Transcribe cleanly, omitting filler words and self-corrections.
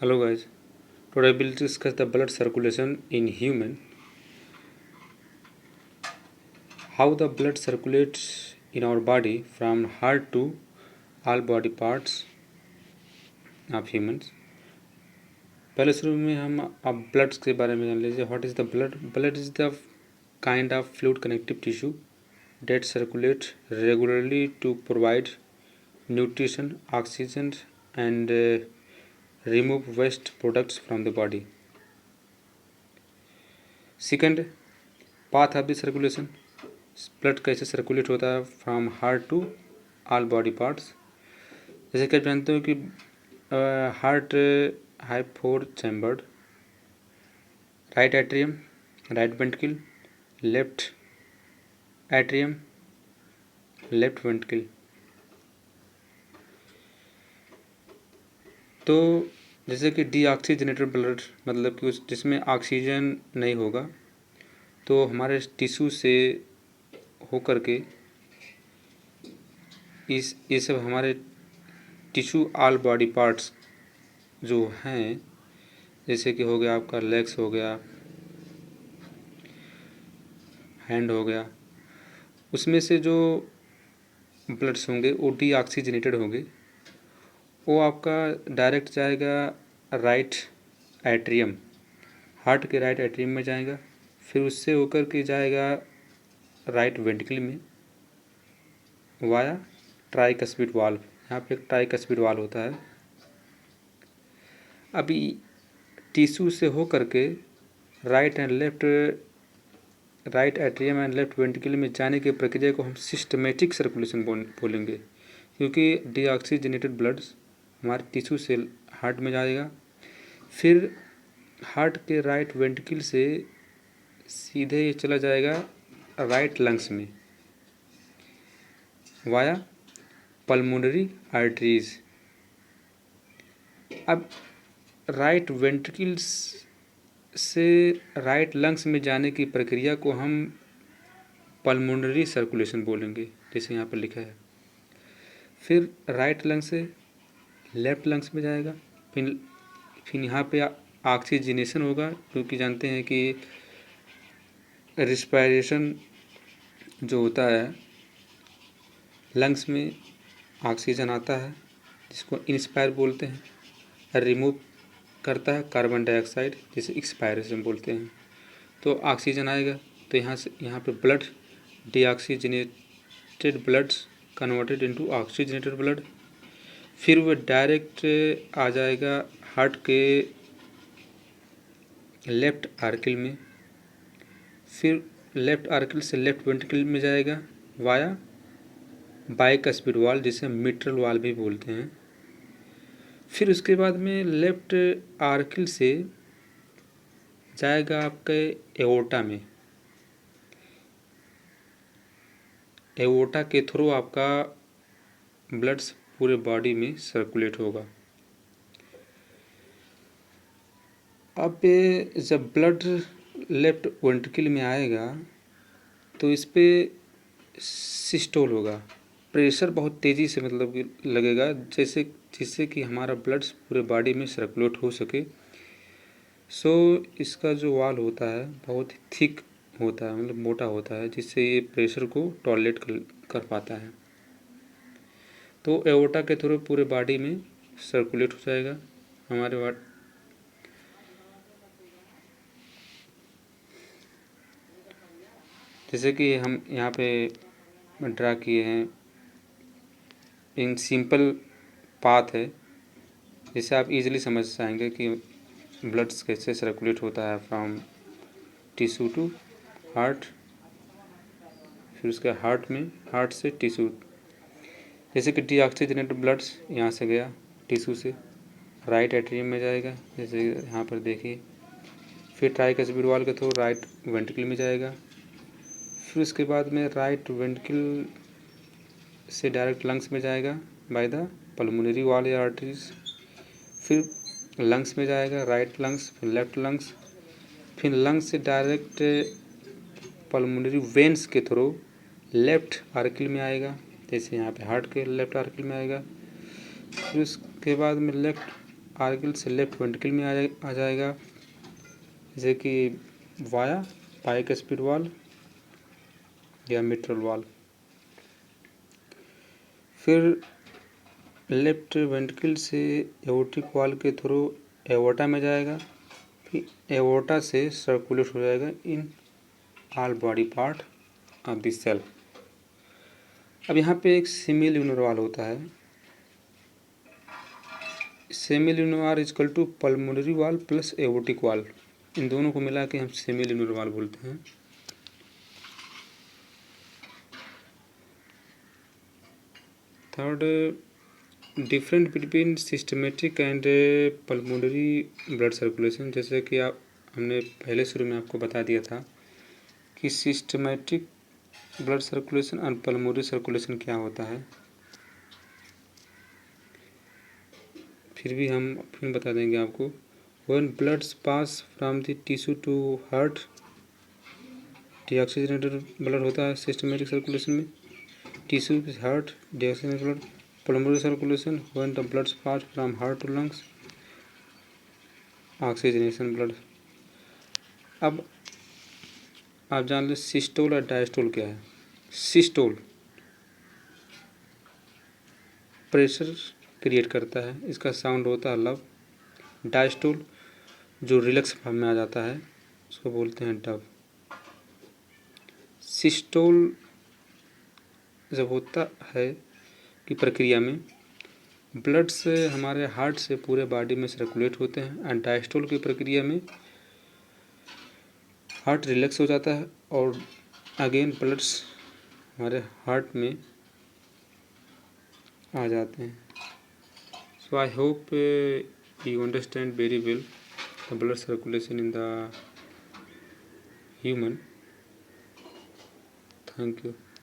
Hello guys, today we'll discuss the blood circulation in human. How the blood circulates in our body from heart to all body parts of humans. पहले शुरू में हम अब bloods के बारे में जान लीजिए. What is the blood? Blood is the kind of fluid connective tissue that circulate regularly to provide nutrition, oxygen and remove waste products from the body. Second, path of the circulation. Blood कैसे circulate होता है from heart to all body parts. जैसे कि आप जानते हो कि heart है 4 chambered. Right atrium, right ventricle, left atrium, left ventricle. तो जैसे कि डीऑक्सीजनेटेड ब्लड मतलब कि उस जिसमें ऑक्सीजन नहीं होगा तो हमारे टिश्यू से होकर के ये सब हमारे टिश्यू ऑल बॉडी पार्ट्स जो हैं, जैसे कि हो गया आपका लेग्स, हो गया हैंड, हो गया, उसमें से जो ब्लड्स होंगे वो डीऑक्सीजनेटेड होंगे. वो आपका डायरेक्ट जाएगा राइट एट्रियम, हार्ट के राइट एट्रियम में जाएगा. फिर उससे होकर के जाएगा राइट वेंट्रिकल में वाया ट्राइकस्पिड वाल्व. यहाँ पे एक ट्राइकस्पिड वाल्व होता है. अभी टिश्यू से होकर के right atrium and left ventricle में जाने की प्रक्रिया को हम सिस्टमेटिक सर्कुलेशन बोलेंगे, क्योंकि डीऑक्सीजनेटेड ब्लड हमारे टिश्यू से हार्ट में जाएगा. फिर हार्ट के राइट वेंट्रिकल से सीधे ये चला जाएगा राइट लंग्स में वाया पल्मोनरी आर्टरीज. अब राइट वेंट्रिकल से राइट लंग्स में जाने की प्रक्रिया को हम पल्मोनरी सर्कुलेशन बोलेंगे, जैसे यहाँ पर लिखा है. फिर राइट लंग से लेफ्ट लंग्स में जाएगा. फिर यहाँ पे ऑक्सीजनेशन होगा, क्योंकि जानते हैं कि रिस्पायरेशन जो होता है लंग्स में ऑक्सीजन आता है जिसको इंस्पायर बोलते हैं, रिमूव करता है कार्बन डाइऑक्साइड जिसे एक्सपायरेशन बोलते हैं. तो ऑक्सीजन आएगा तो यहाँ पे blood deoxygenated blood converted into oxygenated blood. फिर वो डायरेक्ट आ जाएगा हार्ट के लेफ्ट आर्किल में. फिर लेफ्ट आर्किल से लेफ्ट वेंट्रिकल में जाएगा वाया बाइकस्पिड वाल्व जिसे मिट्रल वाल्व भी बोलते हैं. फिर उसके बाद में लेफ्ट आर्किल से जाएगा आपके एओर्टा में. एओर्टा के थ्रू आपका ब्लड्स पूरे बॉडी में सर्कुलेट होगा. अब जब ब्लड लेफ्ट वेंट्रिकल में आएगा तो इस पे सिस्टोल होगा. प्रेशर बहुत तेज़ी से मतलब कि लगेगा जिससे कि हमारा ब्लड्स पूरे बॉडी में सर्कुलेट हो सके. सो इसका जो वाल होता है बहुत ही थिक होता है, मतलब मोटा होता है, जिससे ये प्रेशर को टॉलरेट कर पाता है. तो एओर्टा के थ्रू पूरे बॉडी में सर्कुलेट हो जाएगा हमारे जैसे कि हम यहाँ पे ड्रा किए हैं. इन सिंपल पाथ है जिससे आप इजीली समझ जाएंगे कि ब्लड्स कैसे सर्कुलेट होता है फ्रॉम टिश्यू टू हार्ट, फिर उसके हार्ट से टिश्यू. जैसे कि डीऑक्सीजनेटेड ब्लड्स यहाँ से गया टिश्यू से राइट एट्रियम में जाएगा, जैसे यहाँ पर देखिए. फिर ट्राइकस्पिड वाल्व के थ्रू राइट वेंट्रिकल में जाएगा. फिर उसके बाद में राइट वेंट्रिकल से डायरेक्ट लंग्स में जाएगा बाय द पल्मोनरी वाल या आर्टरीज. फिर लंग्स में जाएगा राइट लंग्स, फिर लेफ्ट लंग्स, फिर लंग्स से डायरेक्ट पल्मोनरी वेन्स के थ्रू लेफ्ट आर्किल में आएगा, जैसे यहाँ पे हार्ट के लेफ्ट आर्किल में आएगा. फिर उसके बाद में लेफ्ट आर्गल से लेफ्ट वेंट्रिकल में आ जाएगा, जैसे कि वाया पाइक स्पीड वाल्व या मिट्रल वाल्व। फिर लेफ्ट वेंट्रिकल से एओर्टिक वाल्व के थ्रू एओर्टा में जाएगा, फिर एओर्टा से सर्कुलेट हो जाएगा in all body part of the cell. अब यहाँ पे एक सेमील्यूनर वाल्व होता है। Semilunar valve equal to pulmonary valve plus aortic valve, इन दोनों को मिला के हम सेमील्यूनर वाल्व बोलते हैं। Third, different between systematic and pulmonary blood circulation. जैसे कि हमने पहले शुरू में आपको बता दिया था कि सिस्टमेटिक ब्लड सर्कुलेशन और पल्मोनरी सर्कुलेशन क्या होता है, फिर भी हम फिर बता देंगे आपको। When bloods pass from the tissue to heart, deoxygenated blood होता है सिस्टमेटिक सर्कुलेशन में, tissue heart deoxygenated blood. Pulmonary circulation when the bloods pass from heart to lungs, oxygenation blood. अब आप जान लें सिस्टोल और डायस्टोल क्या है। सिस्टोल प्रेशर क्रिएट करता है, इसका साउंड होता है लव। डायस्टोल जो रिलैक्स फॉर्म में आ जाता है उसको बोलते हैं डव। सिस्टोल जब होता है की प्रक्रिया में ब्लड से हमारे हार्ट से पूरे बॉडी में सर्कुलेट होते हैं, एंड डायस्टोल की प्रक्रिया में हार्ट रिलैक्स हो जाता है और अगेन ब्लड्स हमारे हार्ट में आ जाते हैं। So I hope you understand very well the blood circulation in the human. Thank you.